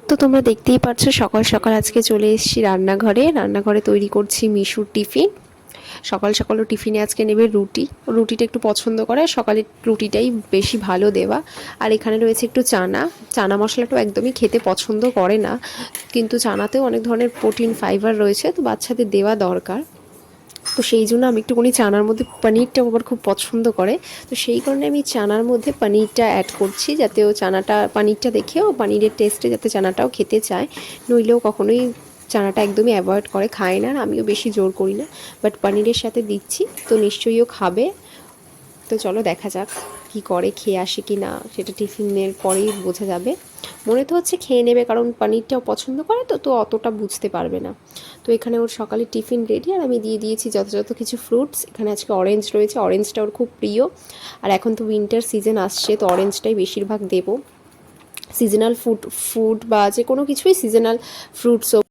তো তোমরা দেখতেই পাচ্ছ সকাল সকাল আজকে চলে এসেছি রান্নাঘরে তৈরি করছি মিশুর টিফিন। সকাল সকালও টিফিনে আজকে নেবে রুটিটা একটু পছন্দ করে, সকালে রুটিটাই বেশি ভালো দেওয়া। আর এখানে রয়েছে একটু চানা মশলাটাও একদমই খেতে পছন্দ করে না, কিন্তু চানাতেও অনেক ধরনের প্রোটিন ফাইবার রয়েছে, তো বাচ্চাদের দেওয়া দরকার। তো সেই জন্য আমি একটুখানি চানার মধ্যে পনিরটা আবার খুব পছন্দ করে, তো সেই কারণে আমি চানার মধ্যে পনিরটা অ্যাড করছি, যাতে ও পনিরটা দেখেও পনিরের টেস্টে যাতে চানাটাও খেতে চায়। নইলেও কখনোই চানাটা একদমই অ্যাভয়েড করে, খায় না, আর আমিও বেশি জোর করি না। বাট পনিরের সাথে দিচ্ছি তো নিশ্চয়ই ও খাবে। তো চলো দেখা যাক কি করে, খেয়ে আসে কি না সেটা টিফিনের পরেই বোঝা যাবে। মনে তো হচ্ছে খেয়ে নেবে, কারণ পনিরটাও পছন্দ করে, তো তো অতটা বুঝতে পারবে না। তো এখানে ওর সকালে টিফিন রেডি, আর আমি দিয়ে দিয়েছি যথাযথ কিছু ফ্রুটস। এখানে আজকে অরেঞ্জ রয়েছে, অরেঞ্জটা ওর খুব প্রিয়। আর এখন তো উইন্টার সিজন আসছে, তো অরেঞ্জটাই বেশিরভাগ দেবো। সিজনাল ফুড বা যে কোনো কিছুই সিজনাল ফ্রুটস